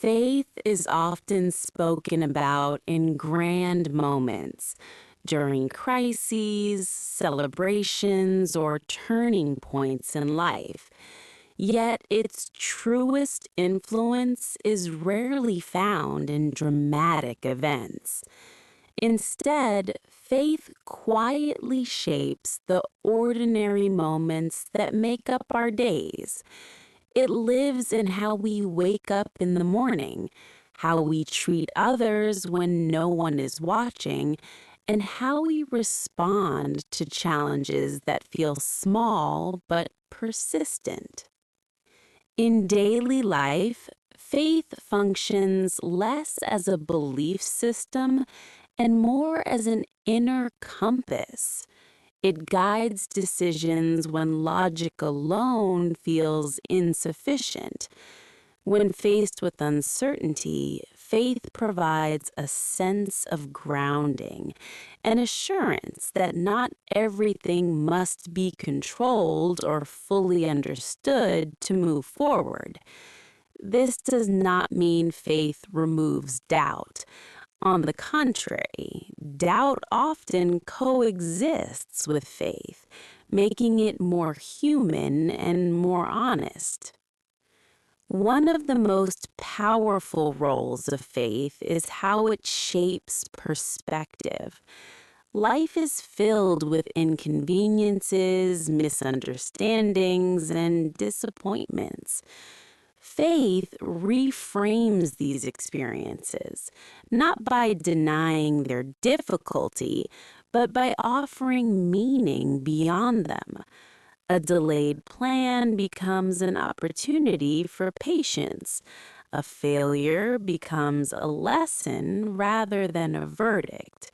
Faith is often spoken about in grand moments, during crises, celebrations, or turning points in life. Yet its truest influence is rarely found in dramatic events. Instead, faith quietly shapes the ordinary moments that make up our days. It lives in how we wake up in the morning, how we treat others when no one is watching, and how we respond to challenges that feel small but persistent. In daily life, faith functions less as a belief system and more as an inner compass. It guides decisions when logic alone feels insufficient. When faced with uncertainty, faith provides a sense of grounding, an assurance that not everything must be controlled or fully understood to move forward. This does not mean faith removes doubt. On the contrary, doubt often coexists with faith, making it more human and more honest. One of the most powerful roles of faith is how it shapes perspective. Life is filled with inconveniences, misunderstandings, and disappointments. Faith reframes these experiences, not by denying their difficulty, but by offering meaning beyond them. A delayed plan becomes an opportunity for patience. A failure becomes a lesson rather than a verdict.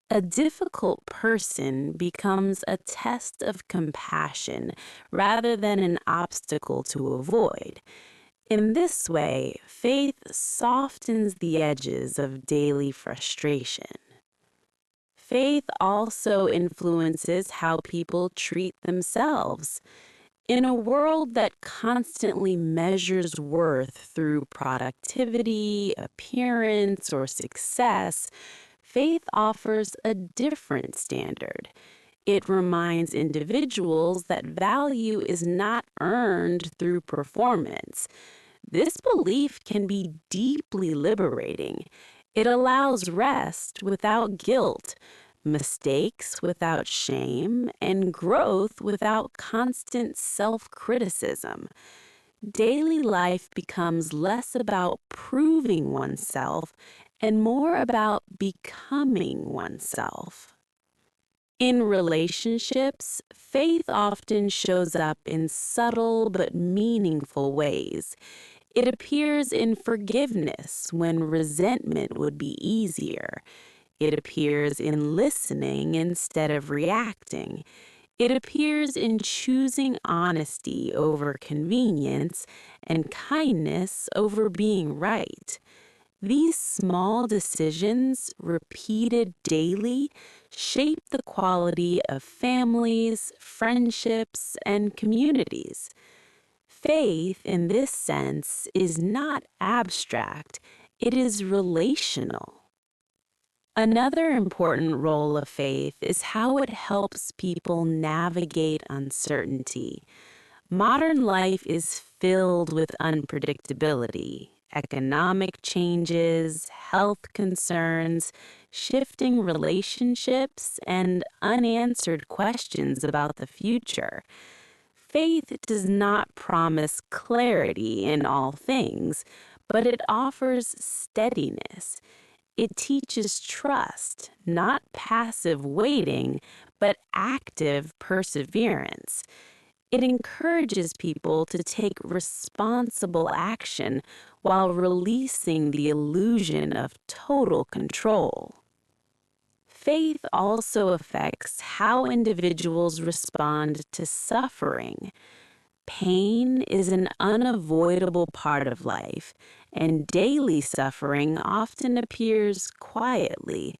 A difficult person becomes a test of compassion rather than an obstacle to avoid. In this way, faith softens the edges of daily frustration. Faith also influences how people treat themselves. In a world that constantly measures worth through productivity, appearance, or success, faith offers a different standard. It reminds individuals that value is not earned through performance. This belief can be deeply liberating. It allows rest without guilt, mistakes without shame, and growth without constant self-criticism. Daily life becomes less about proving oneself and more about becoming oneself. In relationships, faith often shows up in subtle but meaningful ways. It appears in forgiveness when resentment would be easier. It appears in listening instead of reacting. It appears in choosing honesty over convenience and kindness over being right. These small decisions, repeated daily, shape the quality of families, friendships, and communities. Faith, in this sense, is not abstract, it is relational. Another important role of faith is how it helps people navigate uncertainty. Modern life is filled with unpredictability, economic changes, health concerns, shifting relationships, and unanswered questions about the future. Faith does not promise clarity in all things, but it offers steadiness. It teaches trust, not passive waiting, but active perseverance. It encourages people to take responsible action while releasing the illusion of total control. Faith also affects how individuals respond to suffering. Pain is an unavoidable part of life, and daily suffering often appears quietly.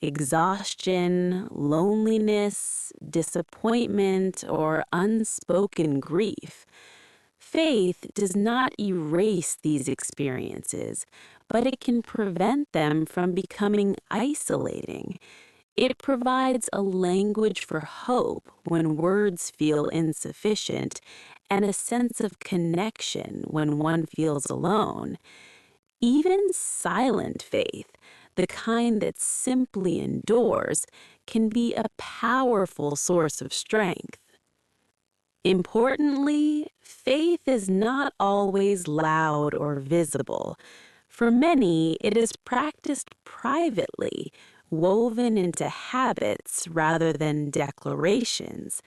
Exhaustion, loneliness, disappointment, or unspoken grief. Faith does not erase these experiences, but it can prevent them from becoming isolating. It provides a language for hope when words feel insufficient and a sense of connection when one feels alone. Even silent faith, the kind that simply endures, can be a powerful source of strength. Importantly, faith is not always loud or visible. For many, it is practiced privately, woven into habits rather than declarations.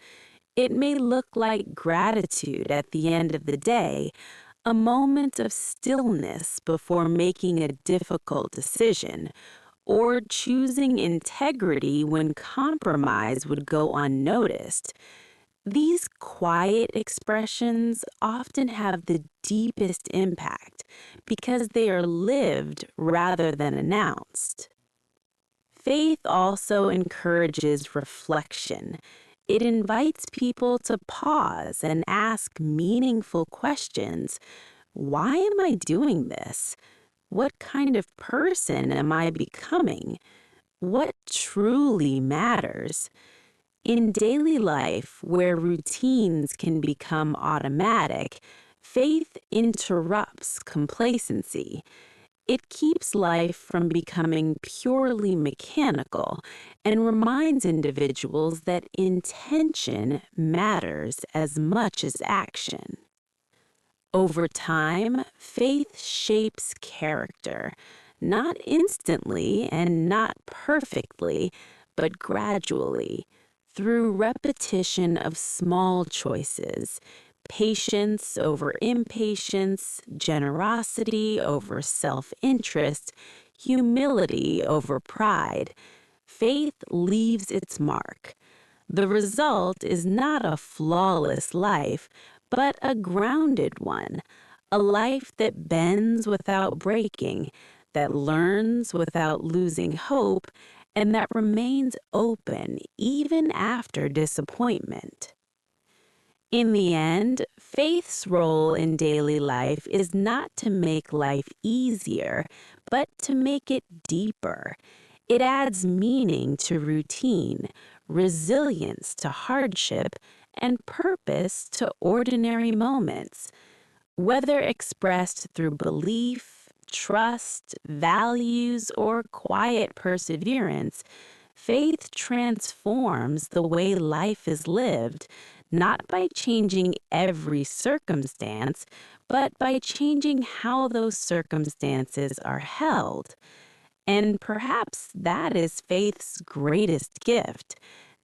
It may look like gratitude at the end of the day, a moment of stillness before making a difficult decision, or choosing integrity when compromise would go unnoticed. These quiet expressions often have the deepest impact because they are lived rather than announced. Faith also encourages reflection. It invites people to pause and ask meaningful questions. Why am I doing this? What kind of person am I becoming? What truly matters? In daily life, where routines can become automatic, faith interrupts complacency. It keeps life from becoming purely mechanical and reminds individuals that intention matters as much as action. Over time, faith shapes character, not instantly and not perfectly, but gradually, through repetition of small choices, patience over impatience, generosity over self-interest, humility over pride. Faith leaves its mark. The result is not a flawless life, but a grounded one, a life that bends without breaking, that learns without losing hope, and that remains open even after disappointment. In the end, faith's role in daily life is not to make life easier, but to make it deeper. It adds meaning to routine, resilience to hardship, and purpose to ordinary moments. Whether expressed through belief, trust, values, or quiet perseverance, faith transforms the way life is lived, not by changing every circumstance, but by changing how those circumstances are held. And perhaps that is faith's greatest gift,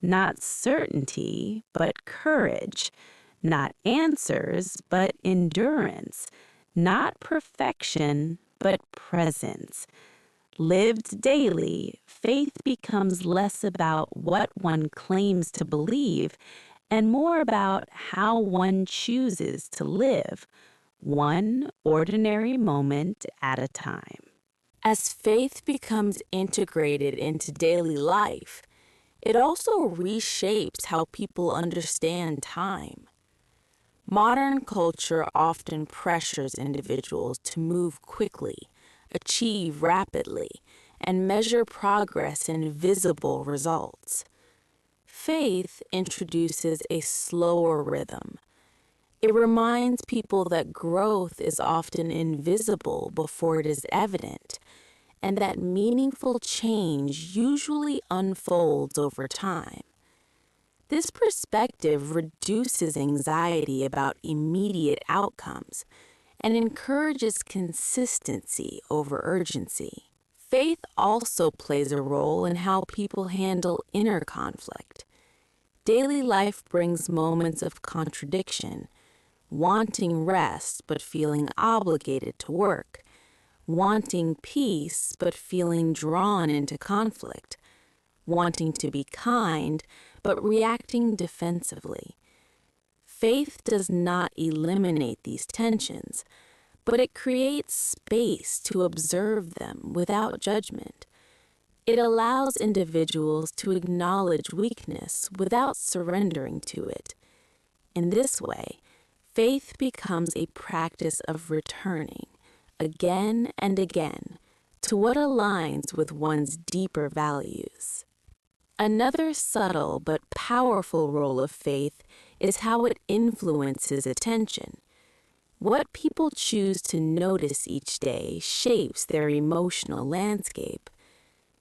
not certainty, but courage, not answers, but endurance, not perfection, but presence. Lived daily, faith becomes less about what one claims to believe and more about how one chooses to live, one ordinary moment at a time. As faith becomes integrated into daily life, it also reshapes how people understand time. Modern culture often pressures individuals to move quickly, achieve rapidly, and measure progress in visible results. Faith introduces a slower rhythm. It reminds people that growth is often invisible before it is evident, and that meaningful change usually unfolds over time. This perspective reduces anxiety about immediate outcomes and encourages consistency over urgency. Faith also plays a role in how people handle inner conflict. Daily life brings moments of contradiction, wanting rest but feeling obligated to work, wanting peace but feeling drawn into conflict, wanting to be kind but reacting defensively. Faith does not eliminate these tensions, but it creates space to observe them without judgment. It allows individuals to acknowledge weakness without surrendering to it. In this way, faith becomes a practice of returning, again and again, to what aligns with one's deeper values. Another subtle but powerful role of faith is how it influences attention. What people choose to notice each day shapes their emotional landscape.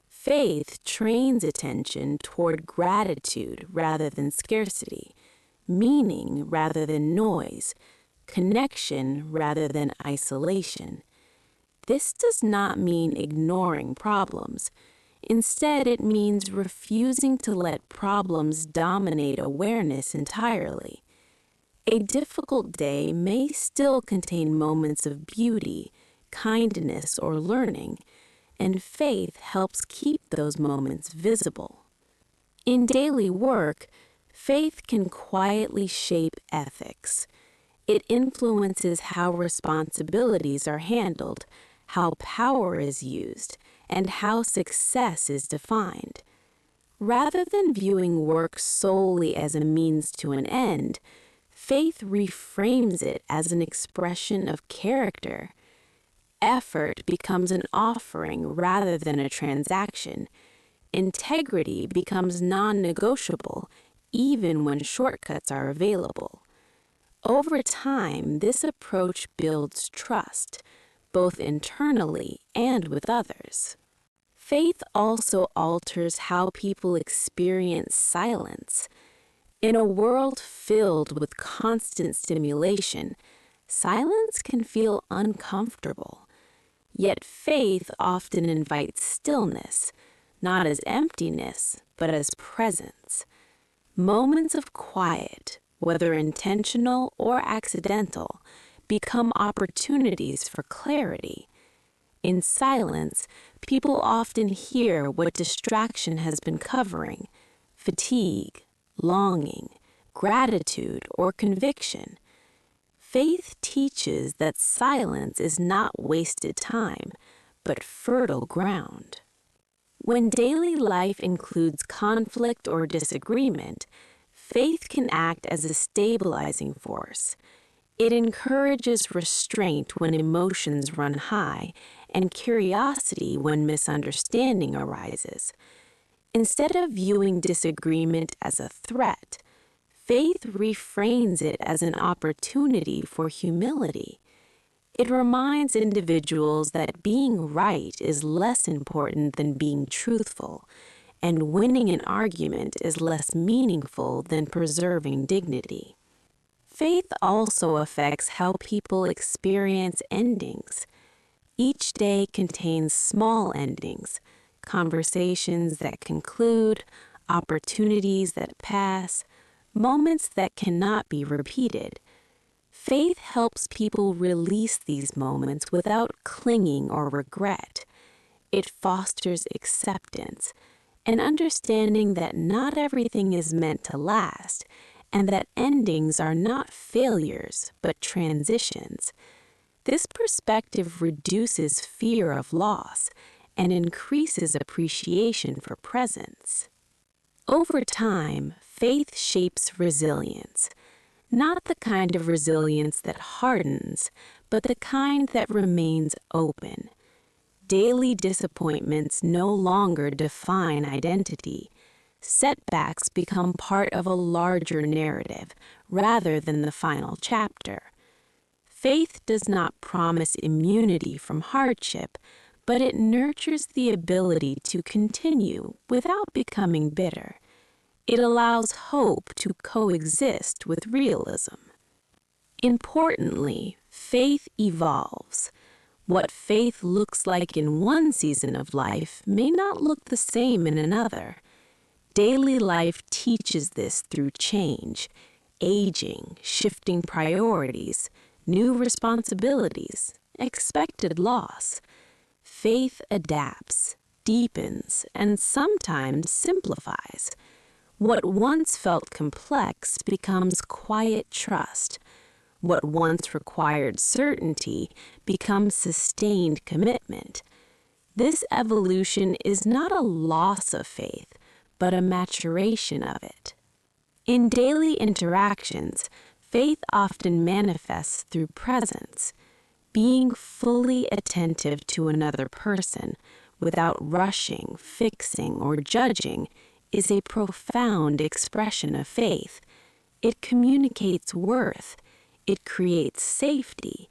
Faith trains attention toward gratitude rather than scarcity, meaning rather than noise, connection rather than isolation. This does not mean ignoring problems. Instead, it means refusing to let problems dominate awareness entirely. A difficult day may still contain moments of beauty, kindness, or learning, and faith helps keep those moments visible. In daily work, faith can quietly shape ethics. It influences how responsibilities are handled, how power is used, and how success is defined. Rather than viewing work solely as a means to an end, faith reframes it as an expression of character. Effort becomes an offering rather than a transaction. Integrity becomes non-negotiable, even when shortcuts are available. Over time, this approach builds trust, both internally and with others. Faith also alters how people experience silence. In a world filled with constant stimulation, silence can feel uncomfortable. Yet faith often invites stillness, not as emptiness, but as presence. Moments of quiet, whether intentional or accidental, become opportunities for clarity. In silence, people often hear what distraction has been covering: fatigue, longing, gratitude, or conviction. Faith teaches that silence is not wasted time, but fertile ground. When daily life includes conflict or disagreement, faith can act as a stabilizing force. It encourages restraint when emotions run high and curiosity when misunderstanding arises. Instead of viewing disagreement as a threat, faith reframes it as an opportunity for humility. It reminds individuals that being right is less important than being truthful, and winning an argument is less meaningful than preserving dignity. Faith also affects how people experience endings. Each day contains small endings, conversations that conclude, opportunities that pass, moments that cannot be repeated. Faith helps people release these moments without clinging or regret. It fosters acceptance, an understanding that not everything is meant to last, and that endings are not failures, but transitions. This perspective reduces fear of loss and increases appreciation for presence. Over time, faith shapes resilience, not the kind of resilience that hardens, but the kind that remains open. Daily disappointments no longer define identity. Setbacks become part of a larger narrative rather than the final chapter. Faith does not promise immunity from hardship, but it nurtures the ability to continue without becoming bitter. It allows hope to coexist with realism. Importantly, faith evolves. What faith looks like in one season of life may not look the same in another. Daily life teaches this through change, aging, shifting priorities, new responsibilities, expected loss. Faith adapts, deepens, and sometimes simplifies. What once felt complex becomes quiet trust. What once required certainty becomes sustained commitment. This evolution is not a loss of faith, but a maturation of it. In daily interactions, Faith often manifests through presence. Being fully attentive to another person without rushing, fixing, or judging is a profound expression of faith. It communicates worth. It creates safety.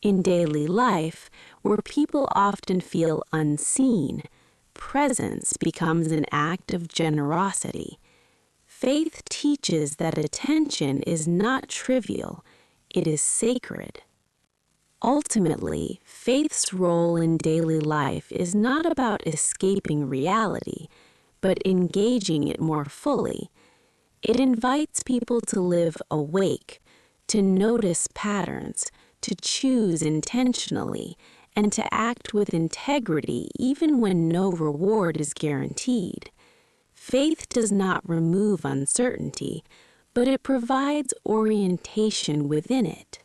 In daily life, where people often feel unseen, presence becomes an act of generosity. Faith teaches that attention is not trivial, it is sacred. Ultimately, faith's role in daily life is not about escaping reality, but engaging it more fully. It invites people to live awake, to notice patterns, to choose intentionally, and to act with integrity even when no reward is guaranteed. Faith does not remove uncertainty, but it provides orientation within it.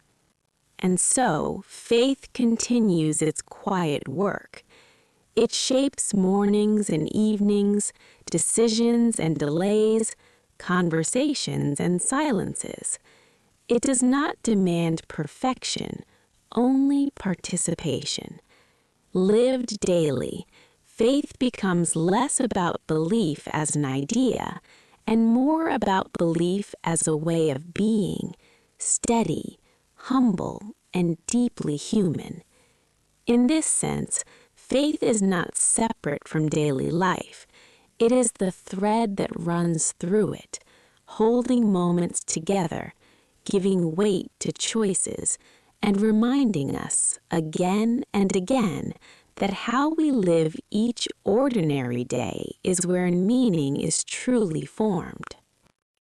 And so, faith continues its quiet work. It shapes mornings and evenings, decisions and delays, conversations and silences. It does not demand perfection, only participation. Lived daily, faith becomes less about belief as an idea and more about belief as a way of being, steady, humble, and deeply human. In this sense, faith is not separate from daily life. It is the thread that runs through it, holding moments together, giving weight to choices, and reminding us again and again that how we live each ordinary day is where meaning is truly formed.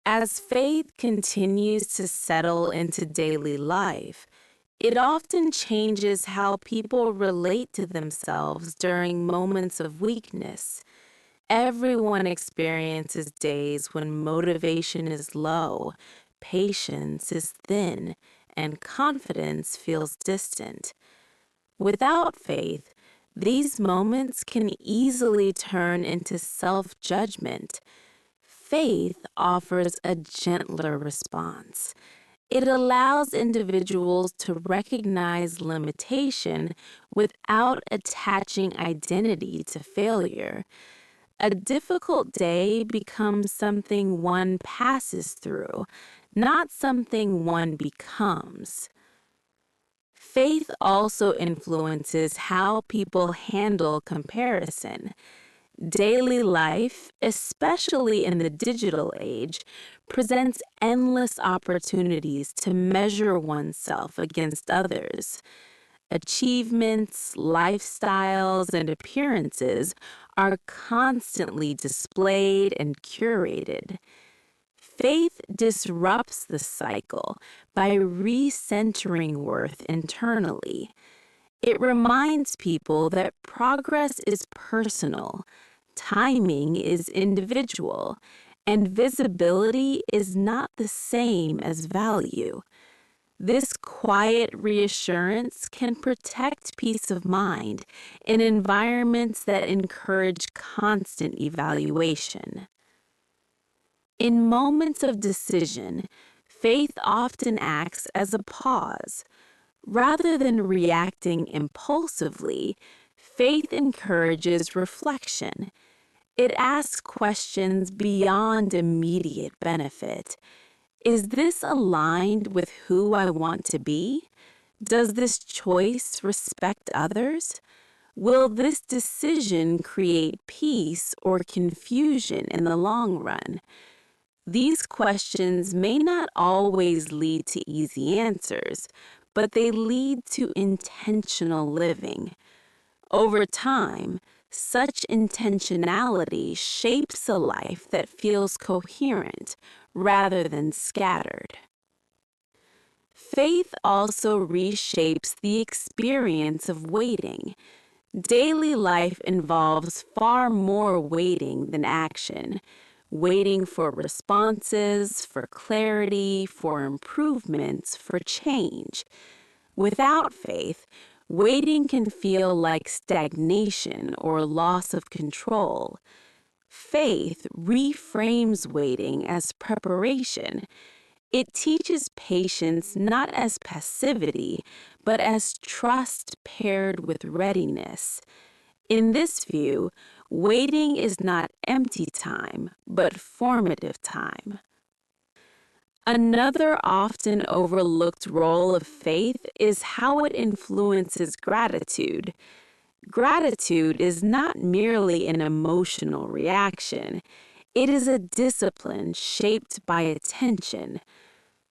As faith continues to settle into daily life, it often changes how people relate to themselves during moments of weakness. Everyone experiences days when motivation is low, patience is thin, and confidence feels distant. Without faith, these moments can easily turn into self-judgment. Faith offers a gentler response. It allows individuals to recognize limitation without attaching identity to failure. A difficult day becomes something one passes through, not something one becomes. Faith also influences how people handle comparison. Daily life, especially in the digital age, presents endless opportunities to measure oneself against others. Achievements, lifestyles, and appearances are constantly displayed and curated. Faith disrupts the cycle by recentering worth internally. It reminds people that progress is personal, timing is individual, and visibility is not the same as value. This quiet reassurance can protect peace of mind in environments that encourage constant evaluation. In moments of decision, faith often acts as a pause. Rather than reacting impulsively, faith encourages reflection. It asks questions beyond immediate benefit. Is this aligned with who I want to be? Does this choice respect others? Will this decision create peace or confusion in the long run? These questions may not always lead to easy answers, but they lead to intentional living. Over time, such intentionality shapes a life that feels coherent rather than scattered. Faith also reshapes the experience of waiting. Daily life involves far more waiting than action. Waiting for responses, for clarity, for improvements, for change. Without faith, waiting can feel like stagnation or loss of control. Faith reframes waiting as preparation. It teaches patience not as passivity, but as trust paired with readiness. In this view, waiting is not empty time, but formative time. Another often overlooked role of faith is how it influences gratitude. Gratitude is not merely an emotional reaction, it is a discipline shaped by attention.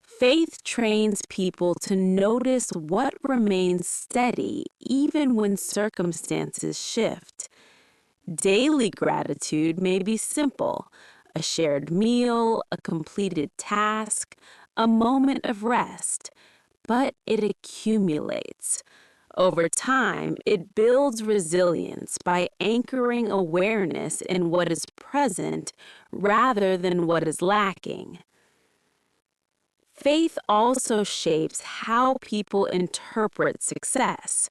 Faith trains people to notice what remains steady even when circumstances shift. Daily gratitude may be simple: a shared meal, a completed task, a moment of rest, but it accumulates. Over time, it builds resilience by anchoring awareness in what is present rather than what is lacking. Faith also shapes how people interpret success.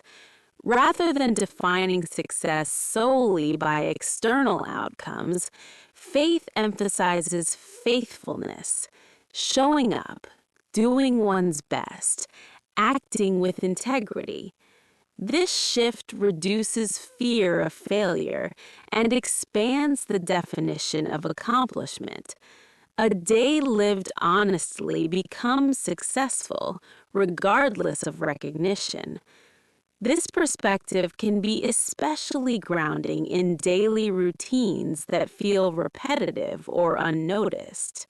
Rather than defining success solely by external outcomes, faith emphasizes faithfulness, showing up, doing one's best, acting with integrity. This shift reduces fear of failure and expands the definition of accomplishment. A day lived honestly becomes successful, regardless of recognition. This perspective can be especially grounding in daily routines that feel repetitive or unnoticed.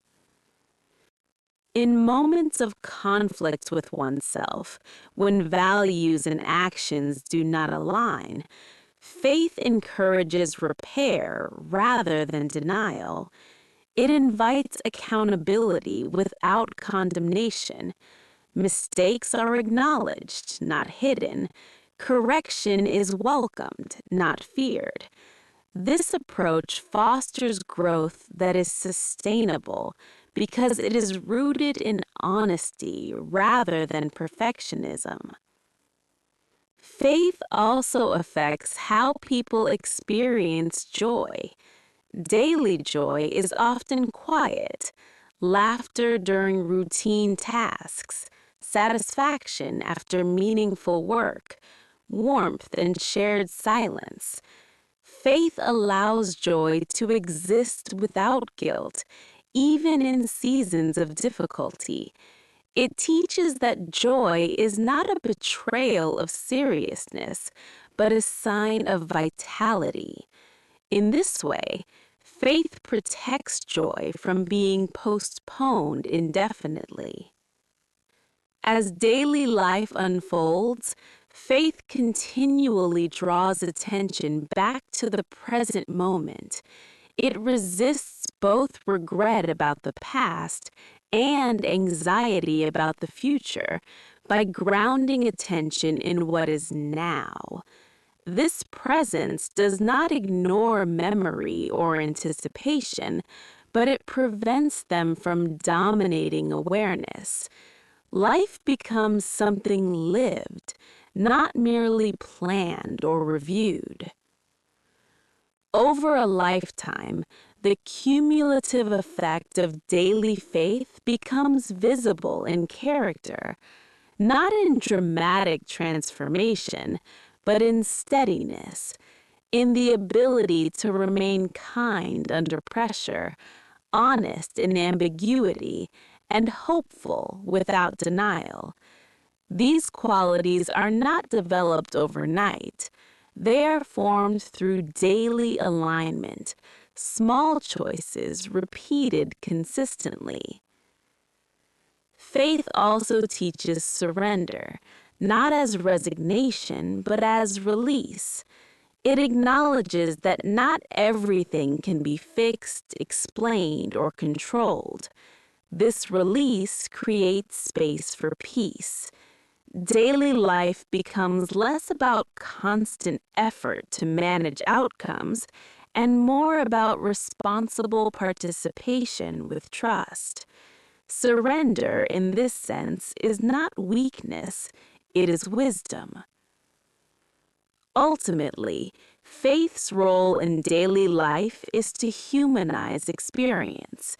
In moments of conflict with oneself, when values and actions do not align, faith encourages repair rather than denial. It invites accountability without condemnation. Mistakes are acknowledged, not hidden. Correction is welcomed, not feared. This approach fosters growth that is sustainable because it is rooted in honesty rather than perfectionism. Faith also affects how people experience joy. Daily joy is often quiet: laughter during routine tasks, satisfaction after meaningful work, warmth and shared silence. Faith allows joy to exist without guilt, even in seasons of difficulty. It teaches that joy is not a betrayal of seriousness, but a sign of vitality. In this way, faith protects joy from being postponed indefinitely. As daily life unfolds, faith continually draws attention back to the present moment. It resists both regret about the past and anxiety about the future by grounding attention in what is now. This presence does not ignore memory or anticipation, but it prevents them from dominating awareness. Life becomes something lived, not merely planned or reviewed. Over a lifetime, the cumulative effect of daily faith becomes visible in character, not in dramatic transformation, but in steadiness, in the ability to remain kind under pressure, honest in ambiguity, and hopeful without denial. These qualities are not developed overnight. They are formed through daily alignment, small choices repeated consistently. Faith also teaches surrender, not as resignation, but as release. It acknowledges that not everything can be fixed, explained, or controlled. This release creates space for peace. Daily life becomes less about constant effort to manage outcomes and more about responsible participation with trust. Surrender, in this sense, is not weakness, it is wisdom. Ultimately, faith's role in daily life is to humanize experience.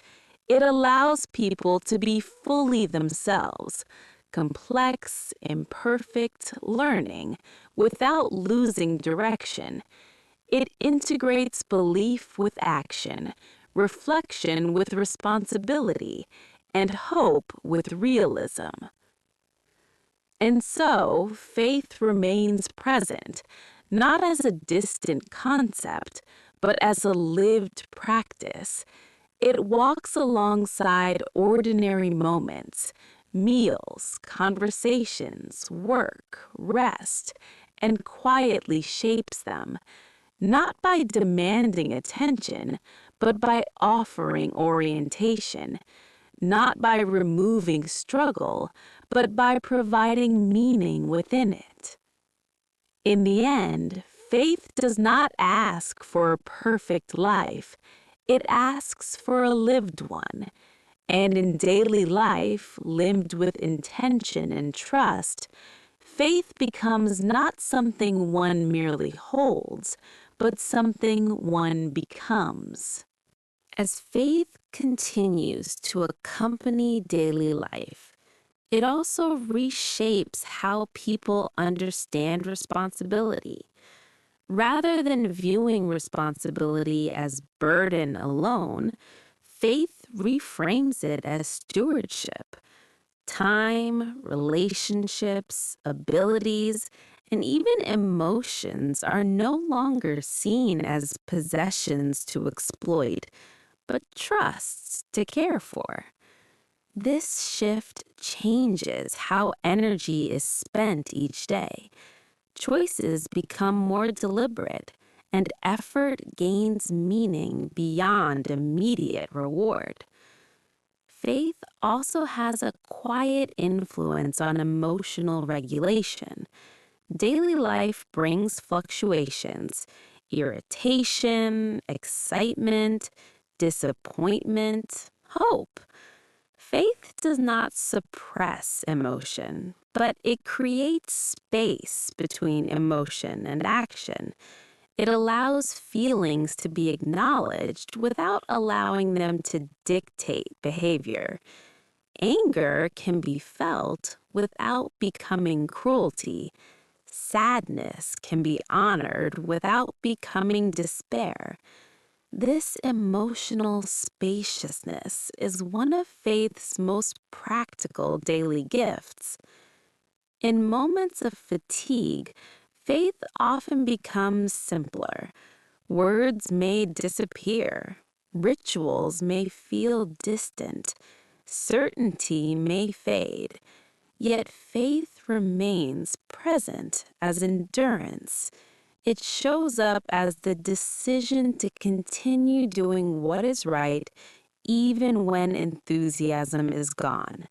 It allows people to be fully themselves, complex, imperfect, learning, without losing direction. It integrates belief with action, reflection with responsibility, and hope with realism. And so, faith remains present, not as a distant concept, but as a lived practice. It walks alongside ordinary moments, meals, conversations, work, rest, and quietly shapes them, not by demanding attention, but by offering orientation, not by removing struggle, but by providing meaning within it. In the end, faith does not ask for a perfect life, it asks for a lived one. And in daily life, lived with intention and trust, faith becomes not something one merely holds, but something one becomes. As faith continues to accompany daily life, it also reshapes how people understand responsibility. Rather than viewing responsibility as burden alone, faith reframes it as stewardship. Time, relationships, abilities, and even emotions are no longer seen as possessions to exploit, but trusts to care for. This shift changes how energy is spent each day. Choices become more deliberate, and effort gains meaning beyond immediate reward. Faith also has a quiet influence on emotional regulation. Daily life brings fluctuations, irritation, excitement, disappointment, hope. Faith does not suppress emotion, but it creates space between emotion and action. It allows feelings to be acknowledged without allowing them to dictate behavior. Anger can be felt without becoming cruelty. Sadness can be honored without becoming despair. This emotional spaciousness is one of faith's most practical daily gifts. In moments of fatigue, faith often becomes simpler. Words may disappear. Rituals may feel distant. Certainty may fade. Yet faith remains present as endurance. It shows up as the decision to continue doing what is right even when enthusiasm is gone.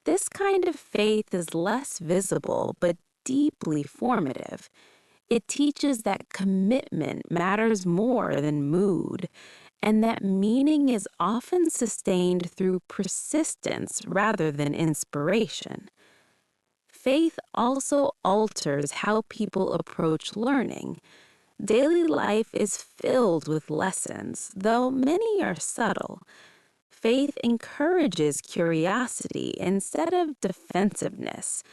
This kind of faith is less visible but deeply formative. It teaches that commitment matters more than mood, and that meaning is often sustained through persistence rather than inspiration. Faith also alters how people approach learning. Daily life is filled with lessons, though many are subtle. Faith encourages curiosity instead of defensiveness.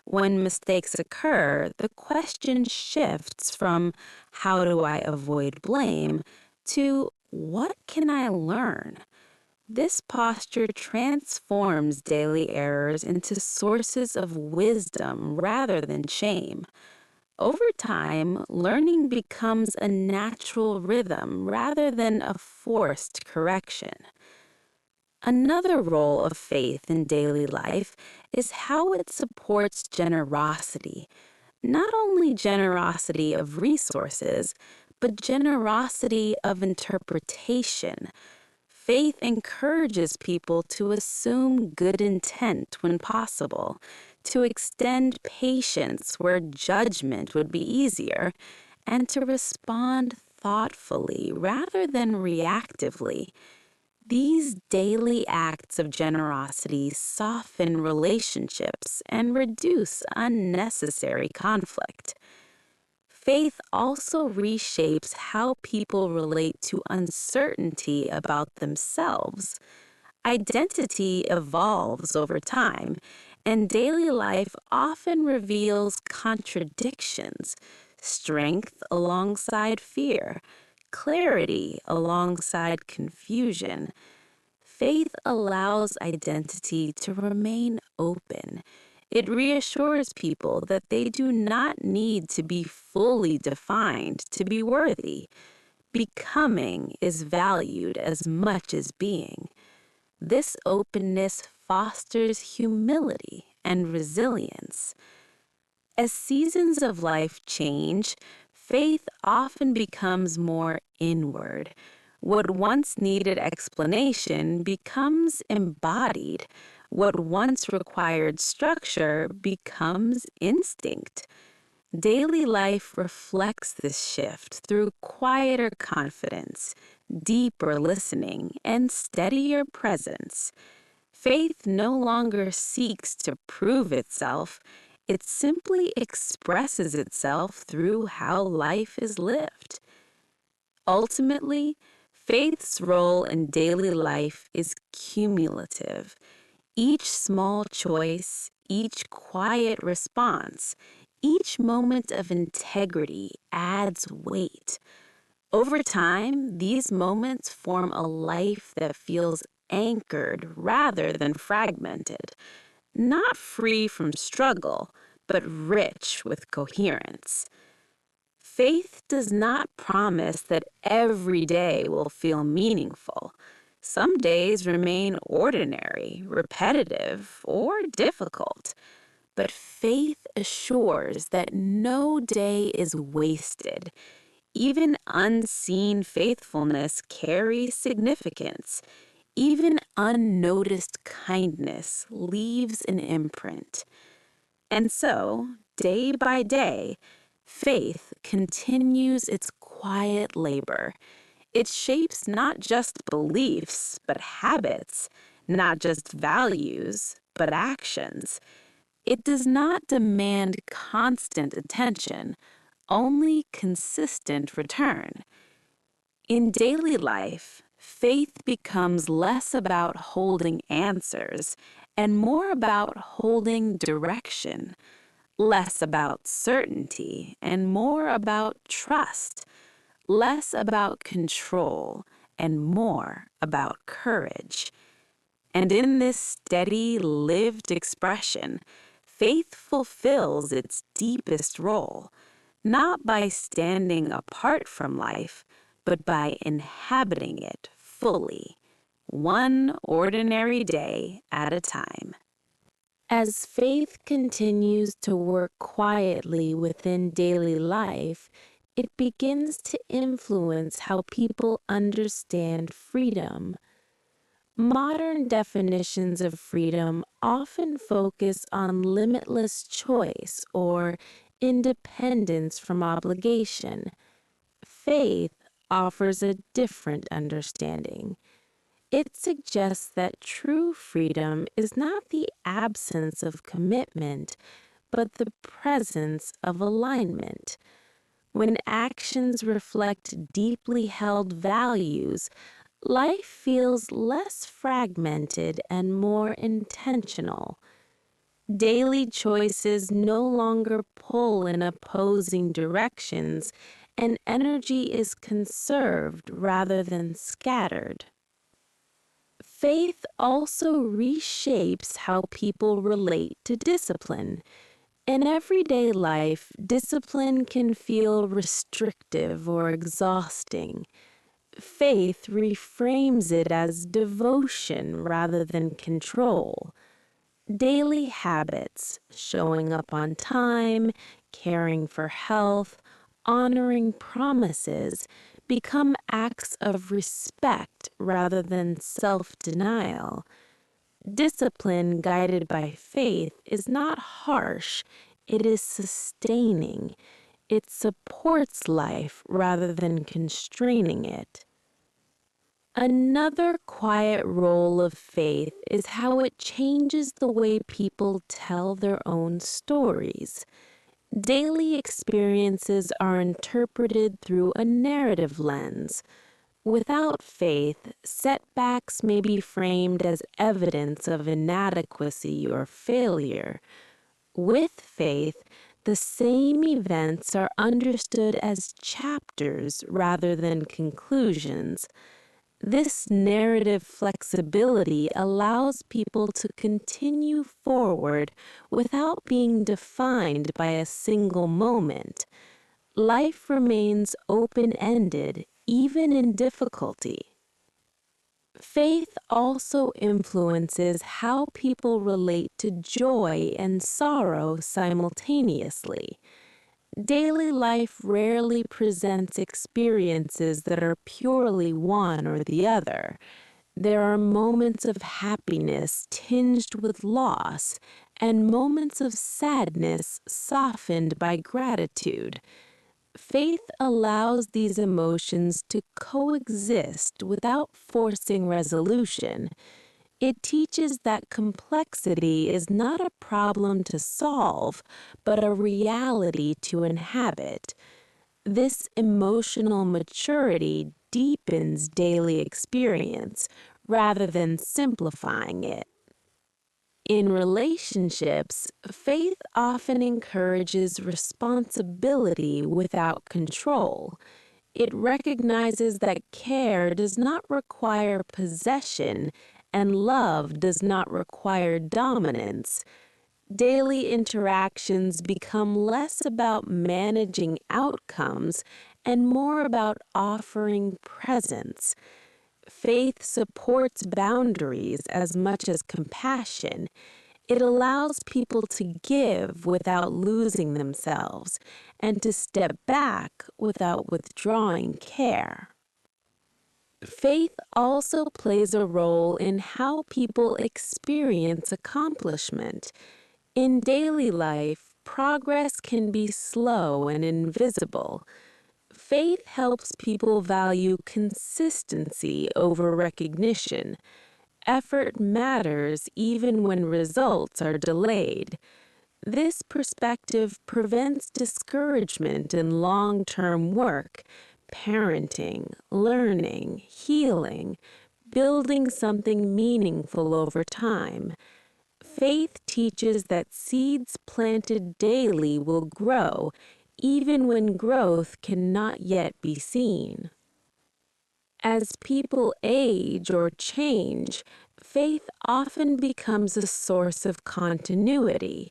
When mistakes occur, the question shifts from how do I avoid blame to what can I learn? This posture transforms daily errors into sources of wisdom rather than shame. Over time, learning becomes a natural rhythm rather than a forced correction. Another role of faith in daily life is how it supports generosity. Not only generosity of resources, but generosity of interpretation. Faith encourages people to assume good intent when possible, to extend patience where judgment would be easier, and to respond thoughtfully rather than reactively. These daily acts of generosity soften relationships and reduce unnecessary conflict. Faith also reshapes how people relate to uncertainty about themselves. Identity evolves over time, and daily life often reveals contradictions, strength alongside fear, clarity alongside confusion. Faith allows identity to remain open. It reassures people that they do not need to be fully defined to be worthy. Becoming is valued as much as being. This openness fosters humility and resilience. As seasons of life change, faith often becomes more inward. What once needed explanation becomes embodied. What once required structure becomes instinct. Daily life reflects this shift through quieter confidence, deeper listening, and steadier presence. Faith no longer seeks to prove itself, it simply expresses itself through how life is lived. Ultimately, faith's role in daily life is cumulative. Each small choice, each quiet response, each moment of integrity adds weight. Over time, these moments form a life that feels anchored rather than fragmented, not free from struggle, but rich with coherence. Faith does not promise that every day will feel meaningful. Some days remain ordinary, repetitive, or difficult. But faith assures that no day is wasted. Even unseen faithfulness carries significance. Even unnoticed kindness leaves an imprint. And so, day by day, faith continues its quiet labor. It shapes not just beliefs, but habits, not just values, but actions. It does not demand constant attention, only consistent return. In daily life, faith becomes less about holding answers and more about holding direction, less about certainty and more about trust, less about control and more about courage. And in this steady, lived expression, faith fulfills its deepest role, not by standing apart from life, but by inhabiting it fully, one ordinary day at a time. As faith continues to work quietly within daily life, it begins to influence how people understand freedom. Modern definitions of freedom often focus on limitless choice or independence from obligation. Faith offers a different understanding. It suggests that true freedom is not the absence of commitment, but the presence of alignment. When actions reflect deeply held values, life feels less fragmented and more intentional. Daily choices no longer pull in opposing directions, and energy is conserved rather than scattered. Faith also reshapes how people relate to discipline. In everyday life, discipline can feel restrictive or exhausting. Faith reframes it as devotion rather than control. Daily habits, showing up on time, caring for health, honoring promises, become acts of respect rather than self-denial. Discipline guided by faith is not harsh, it is sustaining. It supports life rather than constraining it. Another quiet role of faith is how it changes the way people tell their own stories. Daily experiences are interpreted through a narrative lens. Without faith, setbacks may be framed as evidence of inadequacy or failure. With faith, the same events are understood as chapters rather than conclusions. This narrative flexibility allows people to continue forward without being defined by a single moment. Life remains open-ended, even in difficulty. Faith also influences how people relate to joy and sorrow simultaneously. Daily life rarely presents experiences that are purely one or the other. There are moments of happiness tinged with loss and moments of sadness softened by gratitude. Faith allows these emotions to coexist without forcing resolution. It teaches that complexity is not a problem to solve, but a reality to inhabit. This emotional maturity deepens daily experience rather than simplifying it. In relationships, faith often encourages responsibility without control. It recognizes that care does not require possession and love does not require dominance. Daily interactions become less about managing outcomes and more about offering presence. Faith supports boundaries as much as compassion. It allows people to give without losing themselves and to step back without withdrawing care. Faith also plays a role in how people experience accomplishment. In daily life, progress can be slow and invisible. Faith helps people value consistency over recognition. Effort matters even when results are delayed. This perspective prevents discouragement in long-term work, parenting, learning, healing, building something meaningful over time. Faith teaches that seeds planted daily will grow, even when growth cannot yet be seen. As people age or change, faith often becomes a source of continuity.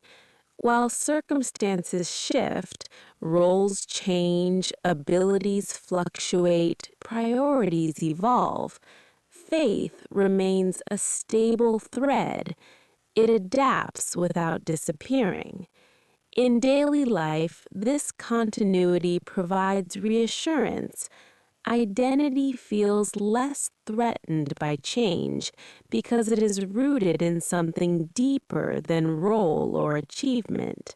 While circumstances shift, roles change, abilities fluctuate, priorities evolve, faith remains a stable thread. It adapts without disappearing. In daily life, this continuity provides reassurance. Identity feels less threatened by change because it is rooted in something deeper than role or achievement.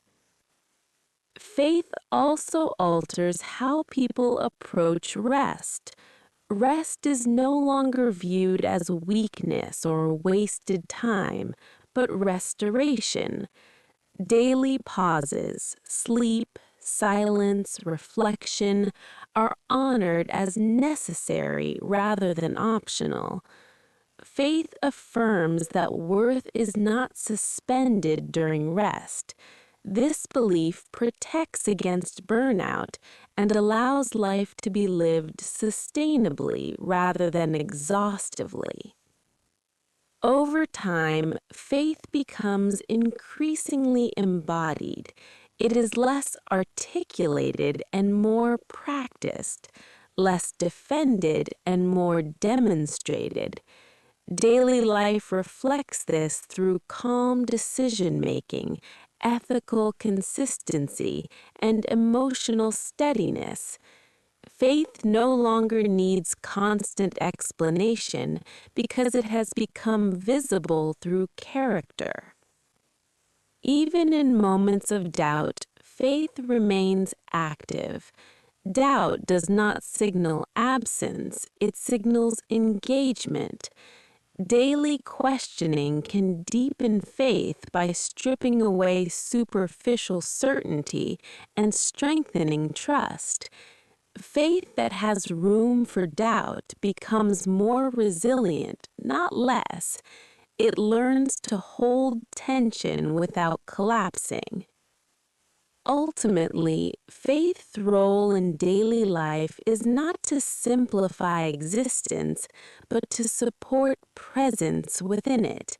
Faith also alters how people approach rest. Rest is no longer viewed as weakness or wasted time, but restoration. Daily pauses, sleep, silence, reflection are honored as necessary rather than optional. Faith affirms that worth is not suspended during rest. This belief protects against burnout and allows life to be lived sustainably rather than exhaustively. Over time, faith becomes increasingly embodied. It is less articulated and more practiced, less defended and more demonstrated. Daily life reflects this through calm decision-making, ethical consistency, and emotional steadiness. Faith no longer needs constant explanation because it has become visible through character. Even in moments of doubt, faith remains active. Doubt does not signal absence, it signals engagement. Daily questioning can deepen faith by stripping away superficial certainty and strengthening trust. Faith that has room for doubt becomes more resilient, not less. It learns to hold tension without collapsing. Ultimately, faith's role in daily life is not to simplify existence, but to support presence within it.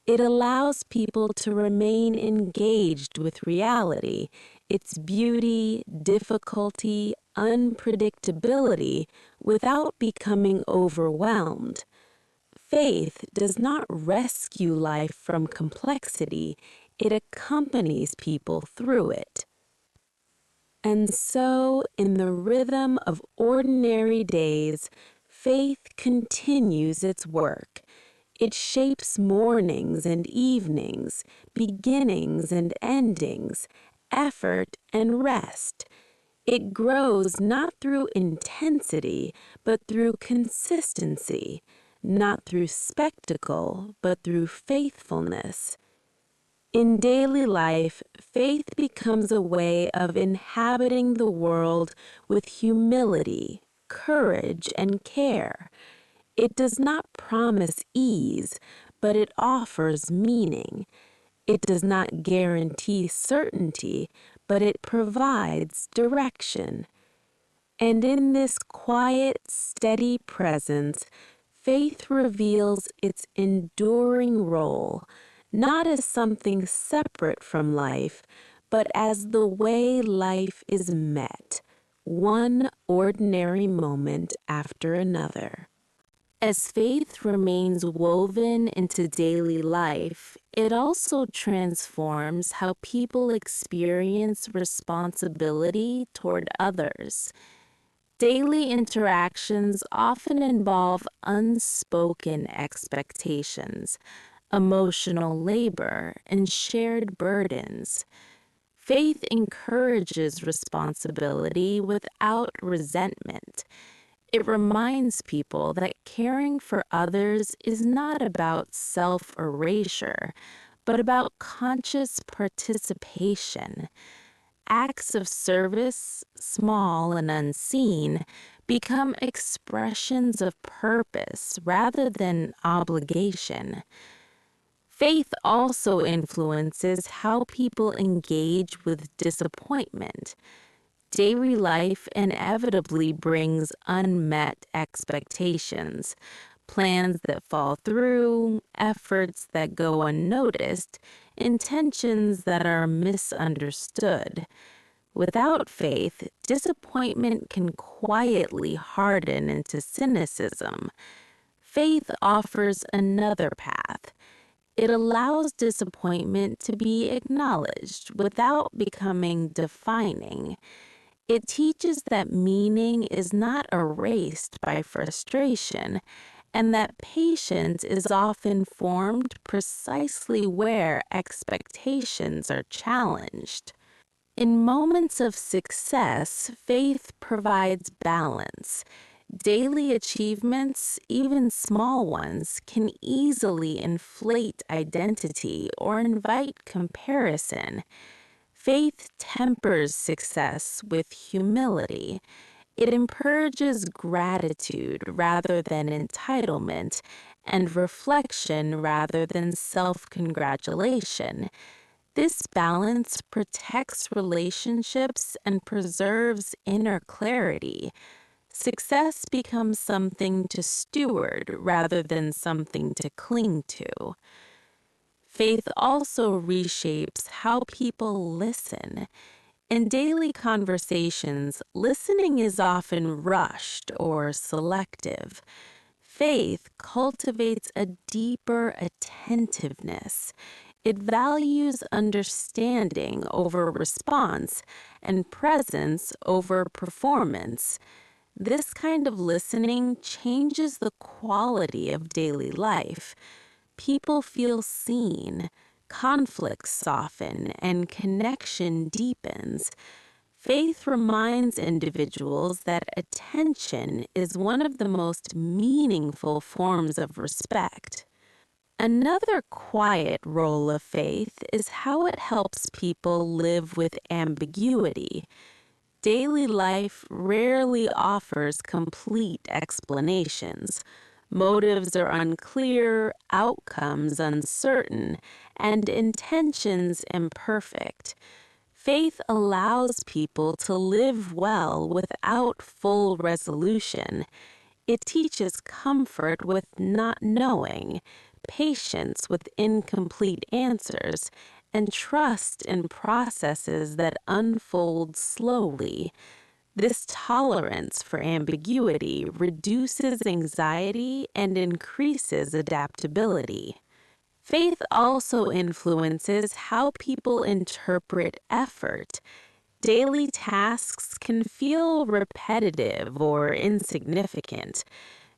It allows people to remain engaged with reality, its beauty, difficulty, unpredictability, without becoming overwhelmed. Faith does not rescue life from complexity, it accompanies people through it. And so, in the rhythm of ordinary days, faith continues its work. It shapes mornings and evenings, beginnings and endings, effort and rest. It grows not through intensity, but through consistency, not through spectacle, but through faithfulness. In daily life, faith becomes a way of inhabiting the world with humility, courage, and care. It does not promise ease, but it offers meaning. It does not guarantee certainty, but it provides direction. And in this quiet, steady presence, faith reveals its enduring role, not as something separate from life, but as the way life is met, one ordinary moment after another. As faith remains woven into daily life, it also transforms how people experience responsibility toward others. Daily interactions often involve unspoken expectations, emotional labor, and shared burdens. Faith encourages responsibility without resentment. It reminds people that caring for others is not about self-erasure, but about conscious participation. Acts of service, small and unseen, become expressions of purpose rather than obligation. Faith also influences how people engage with disappointment. Daily life inevitably brings unmet expectations, plans that fall through, efforts that go unnoticed, intentions that are misunderstood. Without faith, disappointment can quietly harden into cynicism. Faith offers another path. It allows disappointment to be acknowledged without becoming defining. It teaches that meaning is not erased by frustration, and that patience is often formed precisely where expectations are challenged. In moments of success, faith provides balance. Daily achievements, even small ones, can easily inflate identity or invite comparison. Faith tempers success with humility. It encourages gratitude rather than entitlement, and reflection rather than self-congratulation. This balance protects relationships and preserves inner clarity. Success becomes something to steward rather than something to cling to. Faith also reshapes how people listen. In daily conversations, listening is often rushed or selective. Faith cultivates a deeper attentiveness. It values understanding over response and presence over performance. This kind of listening changes the quality of daily life. People feel seen, conflicts soften, and connection deepens. Faith reminds individuals that attention is one of the most meaningful forms of respect. Another quiet role of faith is how it helps people live with ambiguity. Daily life rarely offers complete explanations. Motives are unclear, outcomes uncertain, and intentions imperfect. Faith allows people to live well without full resolution. It teaches comfort with not knowing, patience with incomplete answers, and trust in processes that unfold slowly. This tolerance for ambiguity reduces anxiety and increases adaptability. Faith also influences how people interpret effort. Daily tasks can feel repetitive or insignificant.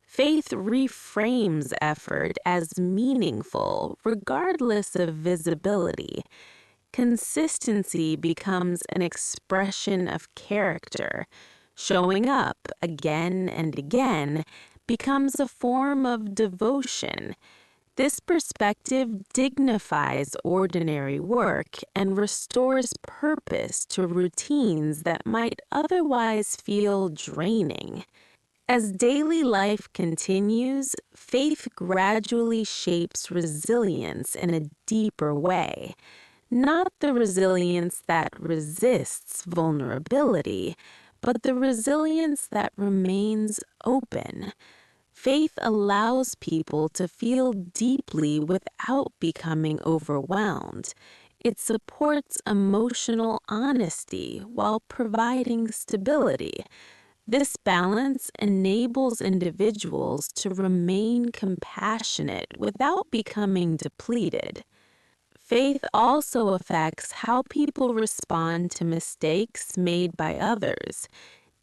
Faith reframes effort as meaningful, regardless of visibility. Consistency becomes an expression of character. Showing up again and again becomes a form of devotion. This perspective dignifies ordinary work and restores purpose to routines that might otherwise feel draining. As daily life continues, faith gradually shapes resilience in a deeper way. Not the resilience that resists vulnerability, but the resilience that remains open. Faith allows people to feel deeply without becoming overwhelmed. It supports emotional honesty while providing stability. This balance enables individuals to remain compassionate without becoming depleted. Faith also affects how people respond to mistakes made by others.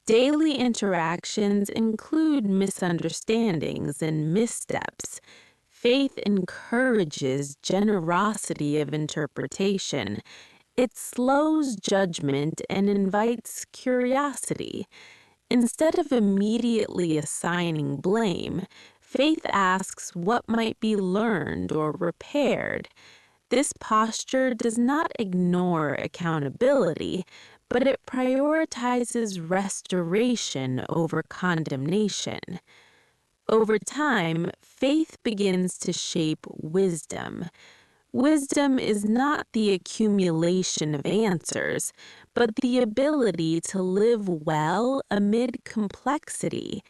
Daily interactions include misunderstandings and missteps. Faith encourages generosity of interpretation. It slows judgment and invites curiosity. Instead of immediately assigning blame, faith asks what might be learned or repaired. This posture does not ignore accountability, but it prioritizes restoration over condemnation. Over time, faith begins to shape wisdom. Wisdom is not the accumulation of answers, but the ability to live well amid complexity.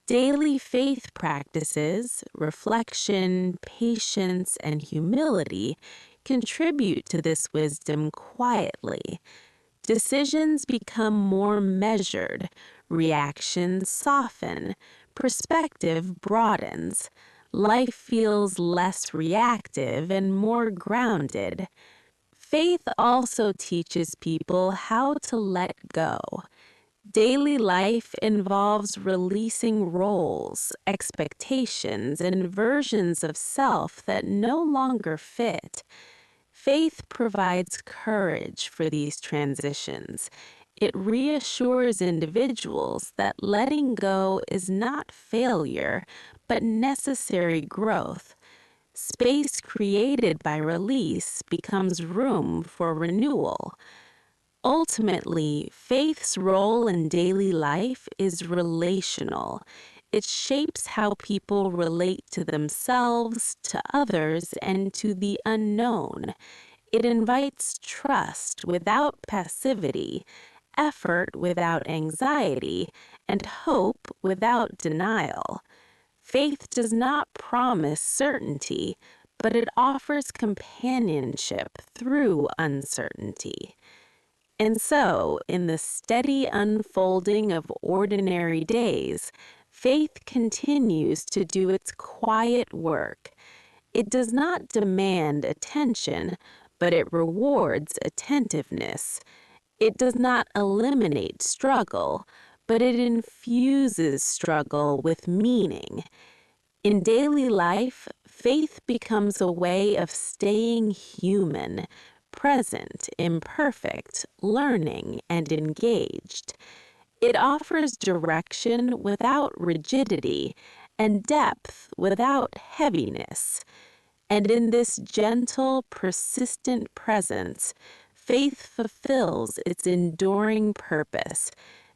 Daily faith practices, reflection, patience, and humility contribute to this wisdom quietly. Decisions become more measured, reactions soften, perspective broadens. Life feels less reactive and more grounded. Faith also teaches people how to let go. Daily life involves releasing roles, expectations, and versions of self that no longer fit. Faith provides courage for these transitions. It reassures individuals that letting go is not failure, but necessary growth. Space created by release becomes room for renewal. Ultimately, faith's role in daily life is relational. It shapes how people relate to themselves, to others, and to the unknown. It invites trust without passivity, effort without anxiety, and hope without denial. Faith does not promise certainty, but it offers companionship through uncertainty. And so, in the steady unfolding of ordinary days, faith continues to do its quiet work. It does not demand attention, but it rewards attentiveness. It does not eliminate struggle, but it infuses struggle with meaning. In daily life, faith becomes a way of staying human, present, imperfect, learning, and engaged. It offers direction without rigidity and depth without heaviness. And in this gentle, persistent presence, faith fulfills its enduring purpose,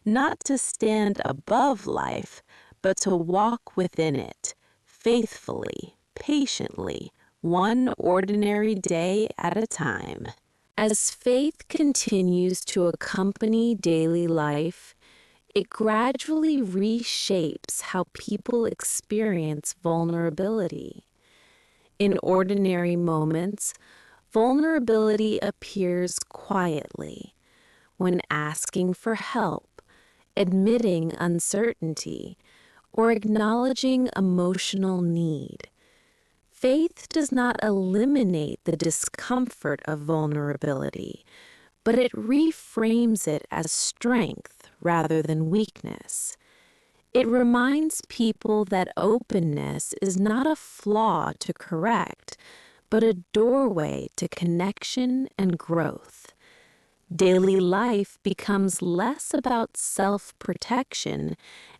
not to stand above life, but to walk within it, faithfully, patiently, one ordinary day at a time. As faith continues to accompany daily life, it gradually reshapes how people experience vulnerability. In ordinary moments, vulnerability appears quietly when asking for help, admitting uncertainty, or acknowledging emotional need. Faith does not eliminate the discomfort of vulnerability, but it reframes it as strength rather than weakness. It reminds people that openness is not a flaw to correct, but a doorway to connection and growth. Daily life becomes less about self-protection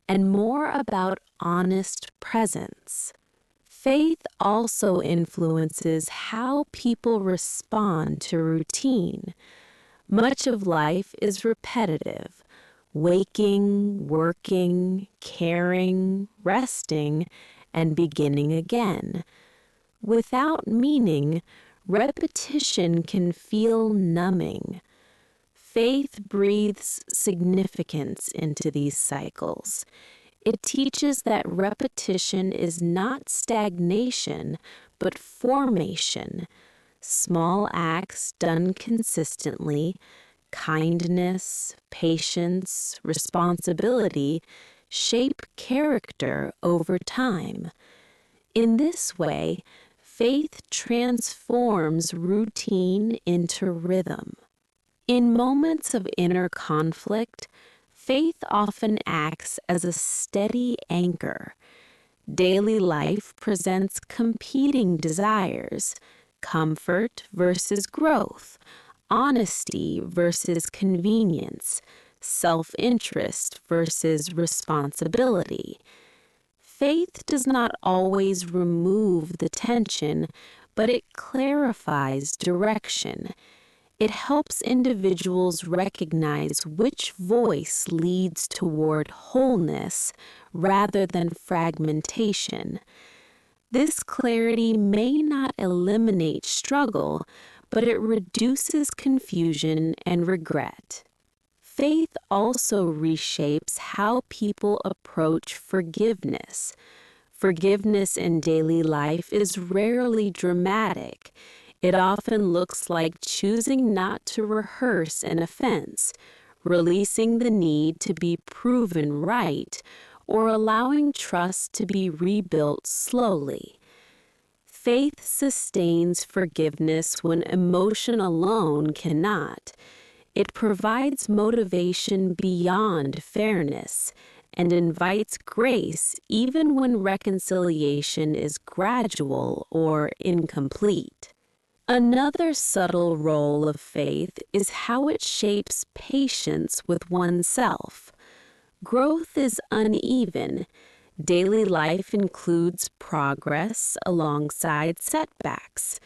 and more about honest presence. Faith also influences how people respond to routine. Much of life is repetitive: waking, working, caring, resting, and beginning again. Without meaning, repetition can feel numbing. Faith breathes significance into these cycles. It teaches that repetition is not stagnation, but formation. Small acts done consistently, kindness, patience, responsibility, shape character over time. In this way, faith transforms routine into rhythm. In moments of inner conflict, faith often acts as a steady anchor. Daily life presents competing desires: comfort versus growth, honesty versus convenience, self-interest versus responsibility. Faith does not always remove the tension, but it clarifies direction. It helps individuals recognize which voice leads toward wholeness rather than fragmentation. This clarity may not eliminate struggle, but it reduces confusion and regret. Faith also reshapes how people approach forgiveness. Forgiveness in daily life is rarely dramatic. It often looks like choosing not to rehearse an offense, releasing the need to be proven right, or allowing trust to be rebuilt slowly. Faith sustains forgiveness when emotion alone cannot. It provides motivation beyond fairness and invites grace even when reconciliation is gradual or incomplete. Another subtle role of faith is how it shapes patience with oneself. Growth is uneven. Daily life includes progress alongside setbacks.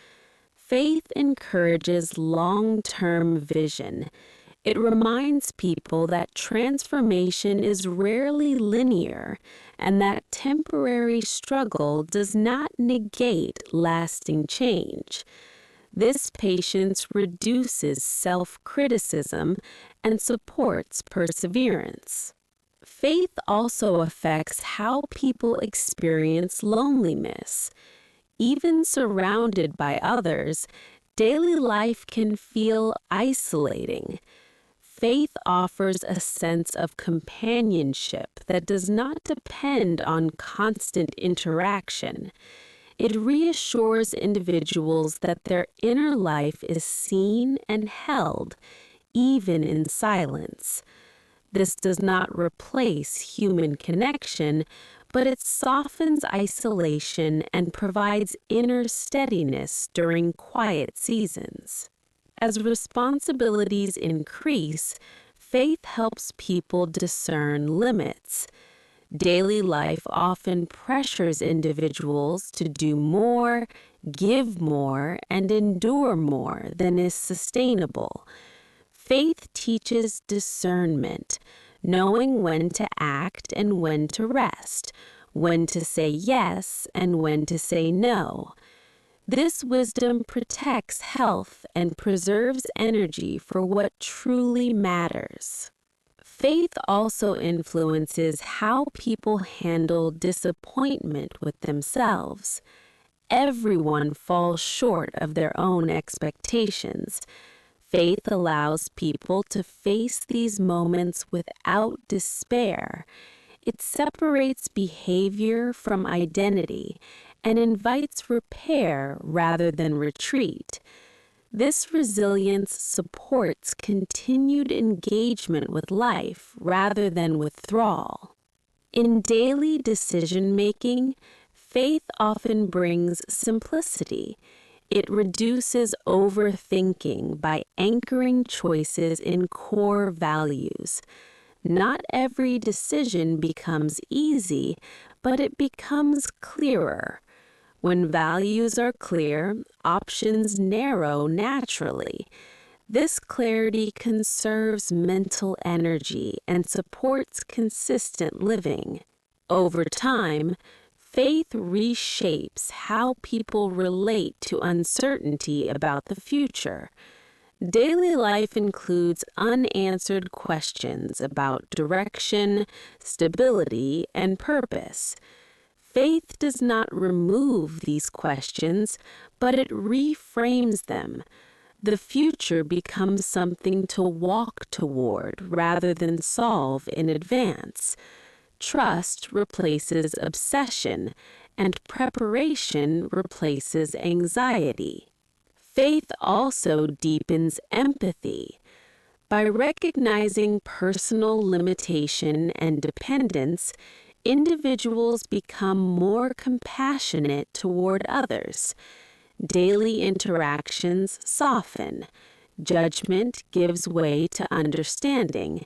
Faith encourages long-term vision. It reminds people that transformation is rarely linear and that temporary struggle does not negate lasting change. This patience reduces self-criticism and supports perseverance. Faith also affects how people experience loneliness. Even surrounded by others, daily life can feel isolating. Faith offers a sense of companionship that does not depend on constant interaction. It reassures individuals that their inner life is seen and held, even in silence. This does not replace human connection, but it softens isolation and provides inner steadiness during quiet seasons. As responsibilities increase, faith helps people discern limits. Daily life often pressures individuals to do more, give more, and endure more than is sustainable. Faith teaches discernment, knowing when to act and when to rest, when to say yes and when to say no. This wisdom protects health and preserves energy for what truly matters. Faith also influences how people handle disappointment with themselves. Everyone falls short of their own expectations. Faith allows people to face these moments without despair. It separates behavior from identity and invites repair rather than retreat. This resilience supports continued engagement with life rather than withdrawal. In daily decision-making, faith often brings simplicity. It reduces overthinking by anchoring choices in core values. Not every decision becomes easy, but it becomes clearer. When values are clear, options narrow naturally. This clarity conserves mental energy and supports consistent living. Over time, faith reshapes how people relate to uncertainty about the future. Daily life includes unanswered questions about direction, stability, and purpose. Faith does not remove these questions, but it reframes them. The future becomes something to walk toward rather than solve in advance. Trust replaces obsession, and preparation replaces anxiety. Faith also deepens empathy. By recognizing personal limitation and dependence, individuals become more compassionate toward others. Daily interactions soften. Judgment gives way to understanding.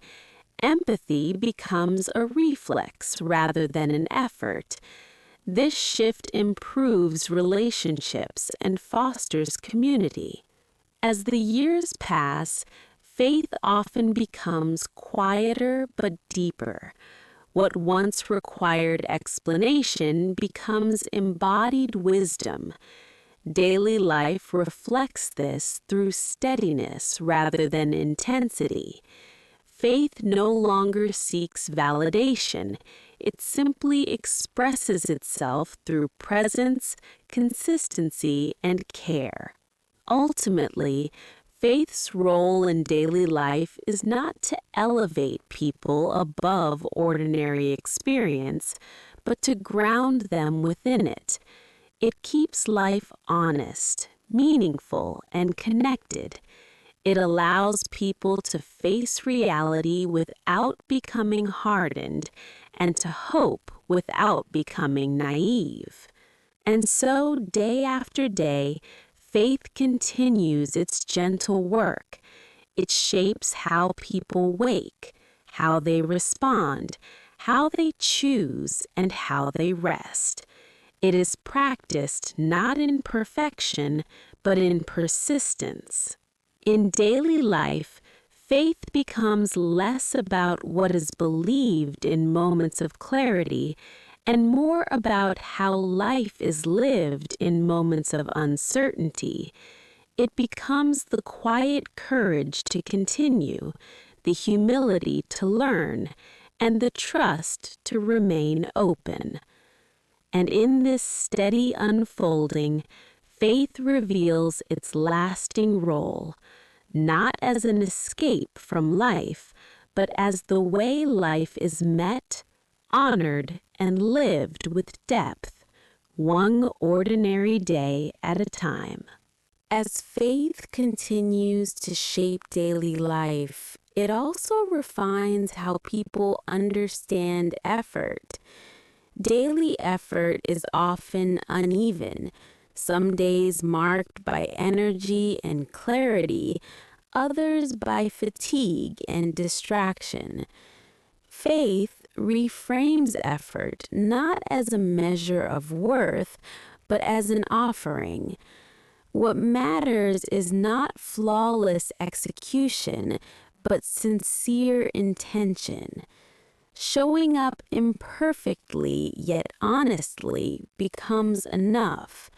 Empathy becomes a reflex rather than an effort. This shift improves relationships and fosters community. As the years pass, faith often becomes quieter but deeper. What once required explanation becomes embodied wisdom. Daily life reflects this through steadiness rather than intensity. Faith no longer seeks validation. It simply expresses itself through presence, consistency, and care. Ultimately, faith's role in daily life is not to elevate people above ordinary experience, but to ground them within it. It keeps life honest, meaningful, and connected. It allows people to face reality without becoming hardened and to hope without becoming naive. And so, day after day, faith continues its gentle work. It shapes how people wake, how they respond, how they choose, and how they rest. It is practiced not in perfection, but in persistence. In daily life, faith becomes less about what is believed in moments of clarity and more about how life is lived in moments of uncertainty. It becomes the quiet courage to continue, the humility to learn, and the trust to remain open. And in this steady unfolding, faith reveals its lasting role, not as an escape from life, but as the way life is met, honored, and lived with depth, one ordinary day at a time. As faith continues to shape daily life, it also refines how people understand effort. Daily effort is often uneven, some days marked by energy and clarity, others by fatigue and distraction. Faith, reframes effort not as a measure of worth, but as an offering. What matters is not flawless execution, but sincere intention. Showing up imperfectly yet honestly becomes enough.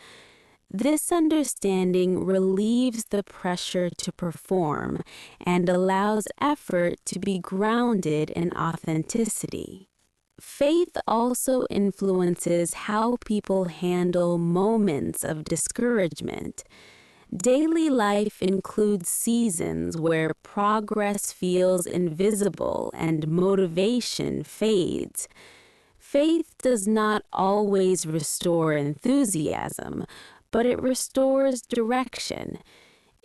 This understanding relieves the pressure to perform and allows effort to be grounded in authenticity. Faith also influences how people handle moments of discouragement. Daily life includes seasons where progress feels invisible and motivation fades. Faith does not always restore enthusiasm, but it restores direction.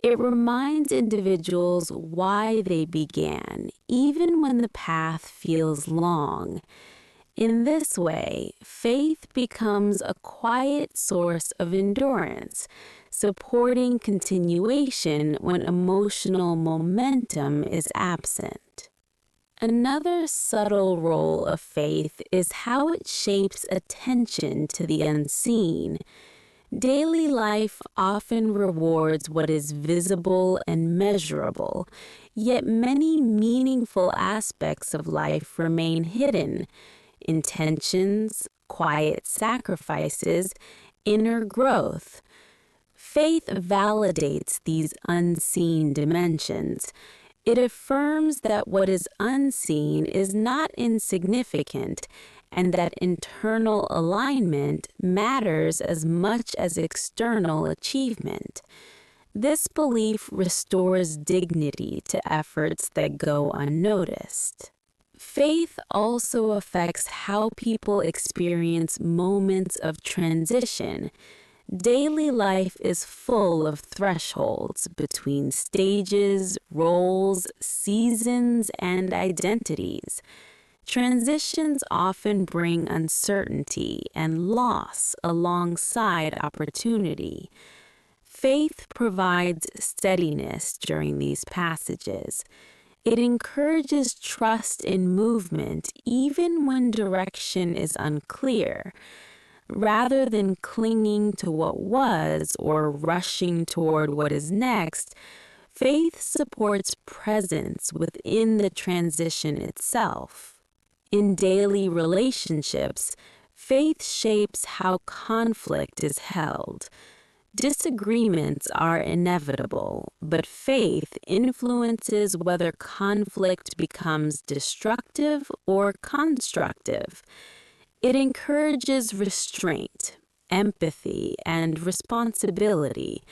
It reminds individuals why they began, even when the path feels long. In this way, faith becomes a quiet source of endurance, supporting continuation when emotional momentum is absent. Another subtle role of faith is how it shapes attention to the unseen. Daily life often rewards what is visible and measurable, yet many meaningful aspects of life remain hidden. Intentions, quiet sacrifices, inner growth. Faith validates these unseen dimensions. It affirms that what is unseen is not insignificant and that internal alignment matters as much as external achievement. This belief restores dignity to efforts that go unnoticed. Faith also affects how people experience moments of transition. Daily life is full of thresholds between stages, roles, seasons, and identities. Transitions often bring uncertainty and loss alongside opportunity. Faith provides steadiness during these passages. It encourages trust in movement even when direction is unclear. Rather than clinging to what was or rushing toward what is next, faith supports presence within the transition itself. In daily relationships, faith shapes how conflict is held. Disagreements are inevitable, but faith influences whether conflict becomes destructive or constructive. It encourages restraint, empathy, and responsibility.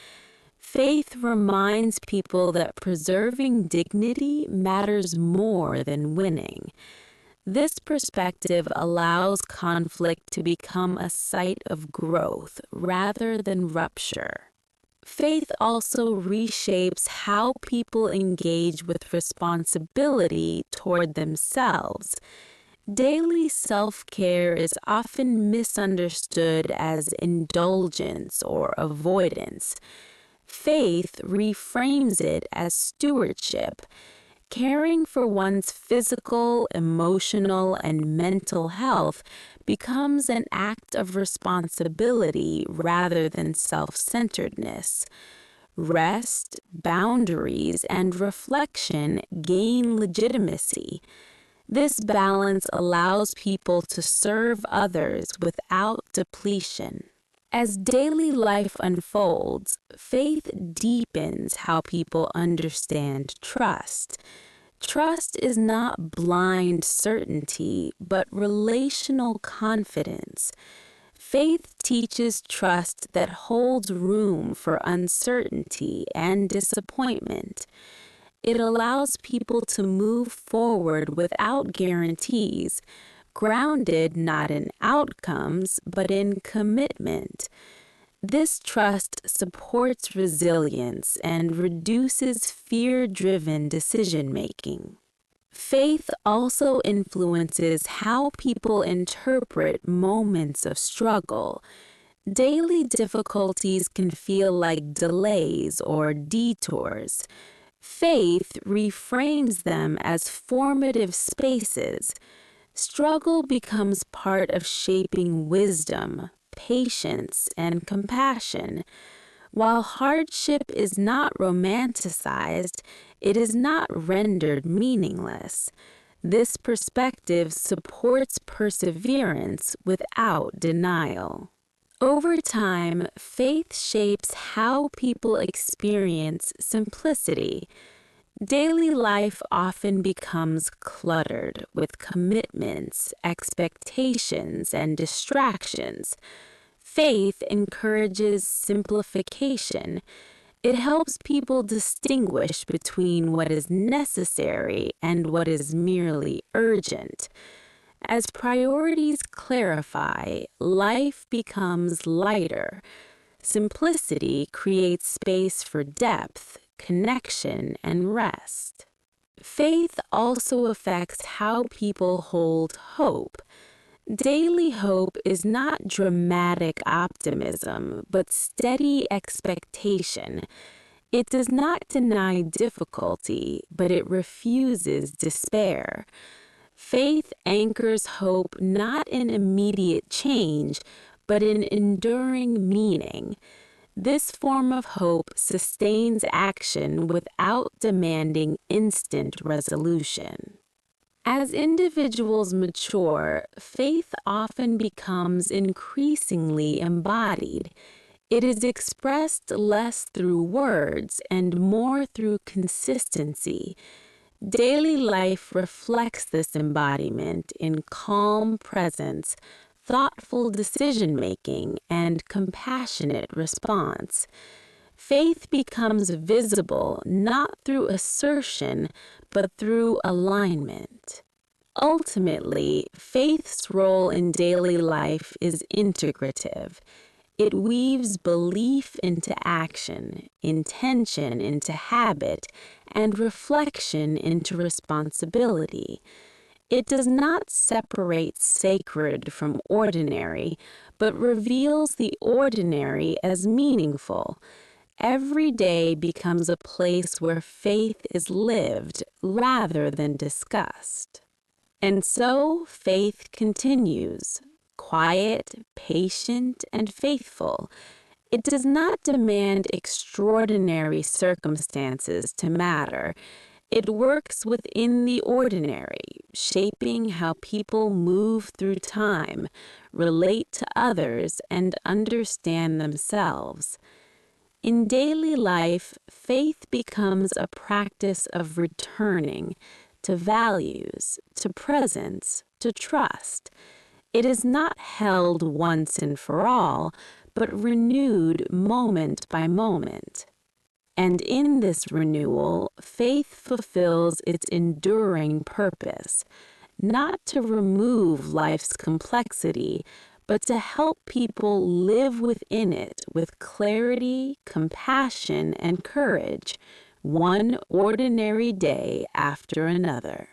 Faith reminds people that preserving dignity matters more than winning. This perspective allows conflict to become a site of growth rather than rupture. Faith also reshapes how people engage with responsibility toward themselves. Daily self-care is often misunderstood as indulgence or avoidance. Faith reframes it as stewardship. Caring for one's physical, emotional, and mental health becomes an act of responsibility rather than self-centeredness. Rest, boundaries, and reflection gain legitimacy. This balance allows people to serve others without depletion. As daily life unfolds, faith deepens how people understand trust. Trust is not blind certainty, but relational confidence. Faith teaches trust that holds room for uncertainty and disappointment. It allows people to move forward without guarantees, grounded not in outcomes, but in commitment. This trust supports resilience and reduces fear-driven decision-making. Faith also influences how people interpret moments of struggle. Daily difficulties can feel like delays or detours. Faith reframes them as formative spaces. Struggle becomes part of shaping wisdom, patience, and compassion. While hardship is not romanticized, it is not rendered meaningless. This perspective supports perseverance without denial. Over time, faith shapes how people experience simplicity. Daily life often becomes cluttered with commitments, expectations, and distractions. Faith encourages simplification. It helps people distinguish between what is necessary and what is merely urgent. As priorities clarify, life becomes lighter. Simplicity creates space for depth, connection, and rest. Faith also affects how people hold hope. Daily hope is not dramatic optimism, but steady expectation. It does not deny difficulty, but it refuses despair. Faith anchors hope not in immediate change, but in enduring meaning. This form of hope sustains action without demanding instant resolution. As individuals mature, faith often becomes increasingly embodied. It is expressed less through words and more through consistency. Daily life reflects this embodiment in calm presence, thoughtful decision-making, and compassionate response. Faith becomes visible not through assertion, but through alignment. Ultimately, faith's role in daily life is integrative. It weaves belief into action, intention into habit, and reflection into responsibility. It does not separate sacred from ordinary, but reveals the ordinary as meaningful. Every day becomes a place where faith is lived rather than discussed. And so faith continues, quiet, patient, and faithful. It does not demand extraordinary circumstances to matter. It works within the ordinary, shaping how people move through time, relate to others, and understand themselves. In daily life, faith becomes a practice of returning to values, to presence, to trust. It is not held once and for all, but renewed moment by moment. And in this renewal, faith fulfills its enduring purpose, not to remove life's complexity, but to help people live within it with clarity, compassion, and courage, one ordinary day after another.